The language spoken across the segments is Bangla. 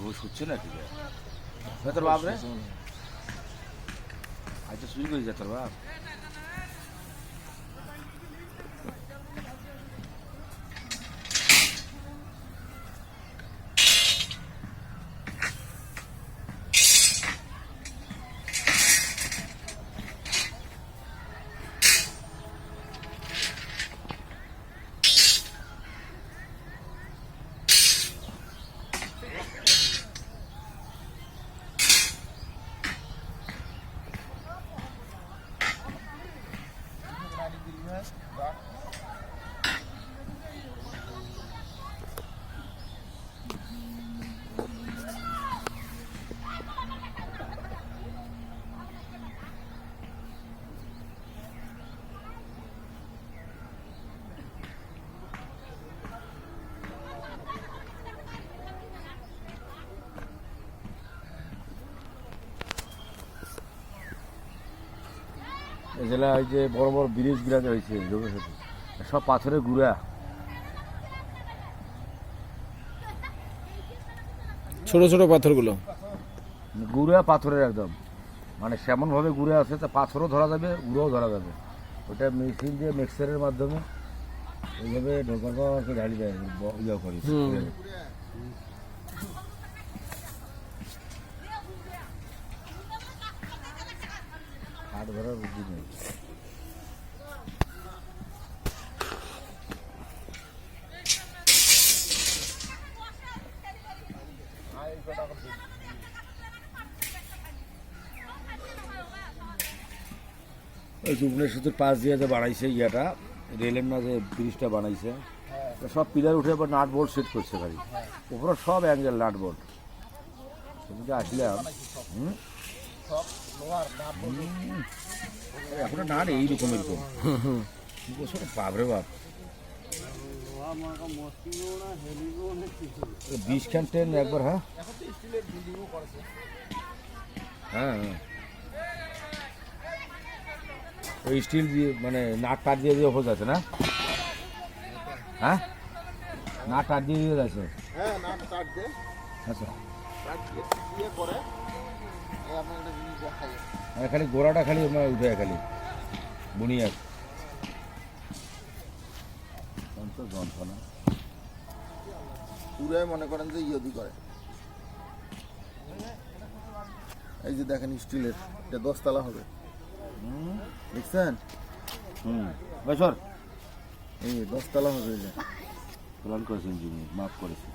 ঘুষ হচ্ছে না ঠিক আছে তোর বাপ রে আজ তো শুরু করেছে তোর বাপ এগুলা ওই যে বড় বড় ব্রিজ গুলা রয়েছে সব পাথরের গুঁড়া ছোট ছোট পাথরগুলো গুঁড়া পাথরের একদম মানে সেমন ভাবে গুঁড়া আছে তা পাথরও ধরা যাবে গুঁড়োও ধরা যাবে ওটা মেশিন দিয়ে মিক্সারের মাধ্যমে এইভাবে ঢোকার ঢালি দেয় ইয়ে করি হাট ধরার বুদ্ধি নেই ওই ভুবনেশ্বরের পাশ দিয়ে যে বানাইছে ইয়াটা রেলের না যে ব্রিজটা বানাইছে সব পিলার উঠে আবার নাট বোল্ট সেট করছে গাড়ি উপরে সব অ্যাঙ্গেল নাট বোল্ট সেদিকে আসলাম এখন নাট এইরকম এরকম বাপরে বাপ 20 খান ট্রেন একবার হ্যাঁ হ্যাঁ ওই স্টিল দিয়ে মানে নাট টাট দিয়ে দিয়ে হয়ে যাচ্ছে না হ্যাঁ নাট টাট দিয়ে দিয়ে যাচ্ছে আচ্ছা খালি গোড়াটা খালি উঠে খালি বুনিয়া যন্ত্রণা পুরাই মনে করেন যে ইয়দি করে এই যে দেখেন স্টিলের এটা 10 তলা হবে দেখছেন বছর এই 10 তলা হবে এটা প্ল্যান করেছেন যিনি মাপ করেছে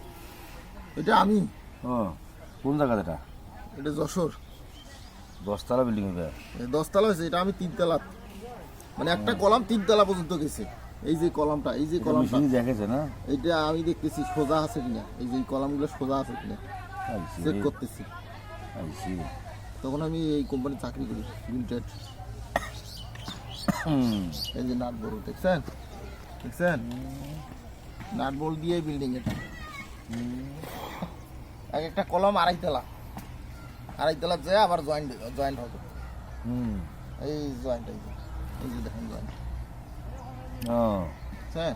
এটা আমি কোন জায়গাটা এটা এটা যশোর 10 তলা বিল্ডিং হবে 10 তলা হয়েছে এটা আমি 3 তলা মানে একটা কলাম 3 তলা পর্যন্ত গেছে এই যে কলামটা এই যে কলামটা দেখেছে না এইটা আমি দেখতেছি সোজা আছে কিনা এই যে কলামগুলো সোজা আছে কিনা চেক করতেছি তখন আমি এই কোম্পানি চাকরি করি লিমিটেড এই যে নাট বোল্ট দেখছেন নাট বোল্ট দিয়ে বিল্ডিং এটা এক একটা কলম আড়াই তলা যায় আবার জয়েন্ট হবে এই জয়েন্ট এই যে দেখেন জয়েন্ট হ্যাঁ